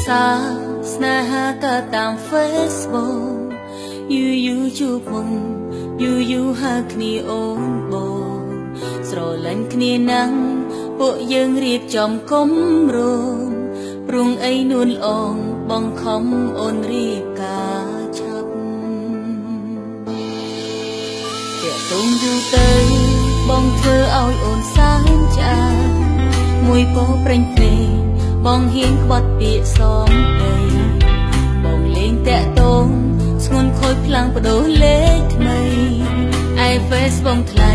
សារស្នេហាក៏តាម Facebook យូរជួបមុំយូរហៅគ្នាអូនបងស្រឡាញ់គ្នាណាំងពួកយើងរៀបចំគំរោងព្រុងអីនួនអងបងខំអូនរៀបការឆាប់តែទុំយូរទៅបងធ្វើឲ្យអូនសើចចាមួយពោប្រេងភ្នែកបងហ៊ានក្បត់ពាក្យសំដីបងលេងតាក់ទងស្ងួនខូចផ្លាំងបដូរលេខថ្មីឯ Face បងថ្លៃ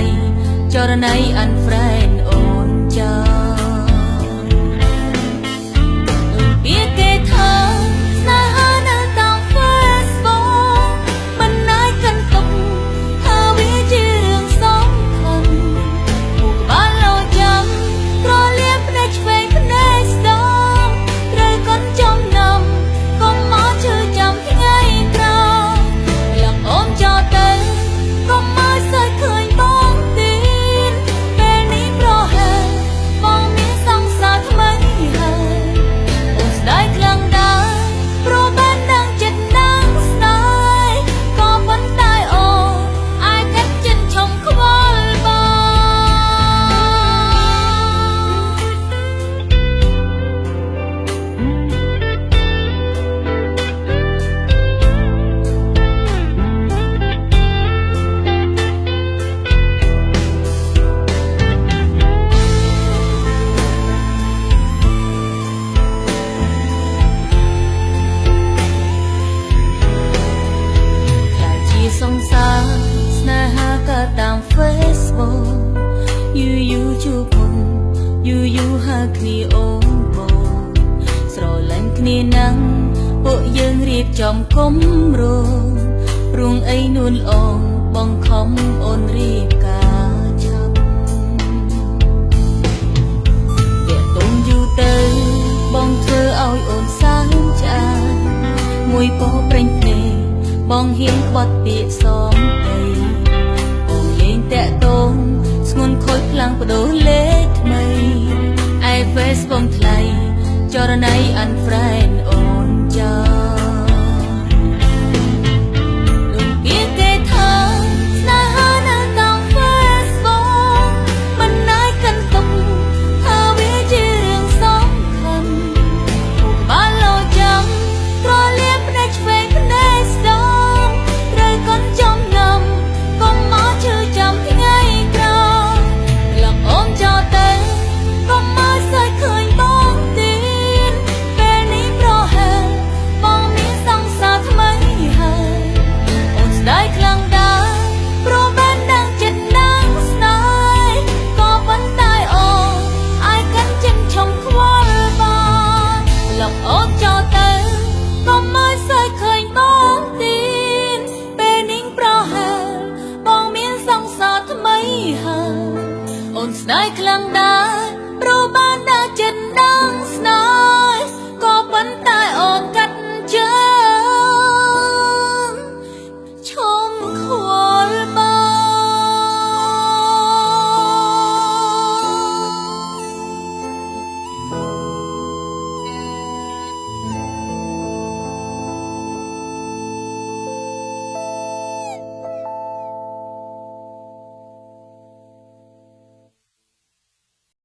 ចរណៃ unfriend អូនចាពីគេថាស្នេហានៅតាម Facebook មិនណាយកាន់ទុកថាវាជារឿងសំខាន់មុខបានលោចាំក្រលៀបភ្នែកឆ្វេងភ្នែកស្ដាំត្រូវកូនចំណាំកុំមកជឿចាំថ្ងៃក្រោយឡើងអូនចោលទៅកុំមកសើចឃើញបងទៀតពេលនេះប្រហែលបងមានសង្សារថ្មីហើយអូនស្ដាយខ្លាំងណាស់ព្រោះបានដឹងចិត្តណាស់ស្ដាយក៏ប៉ុន្តែអូនអាចកាត់ចិត្តឈុំខ្វល់បងសង្សារស្នេហាក៏តាម Facebook យូរជួបមុំយូរហៅគ្នាអូនបងស្រឡាញ់គ្នាណាំងពួកយើងរៀបចំគំរោងព្រុងអីនួនអងបងខំអូនរៀបការឆាប់តែទុំយូរទៅបងធ្វើឲ្យអូនសើចចាមួយពោប្រេងភ្នែកបងហ៊ានក្បត់ពាក្យសំដីបងលេងតាក់ទងស្ងួនខូចផ្លាំងបដូរលេខថ្មីឯ Face បងថ្លៃចរណៃ unfriend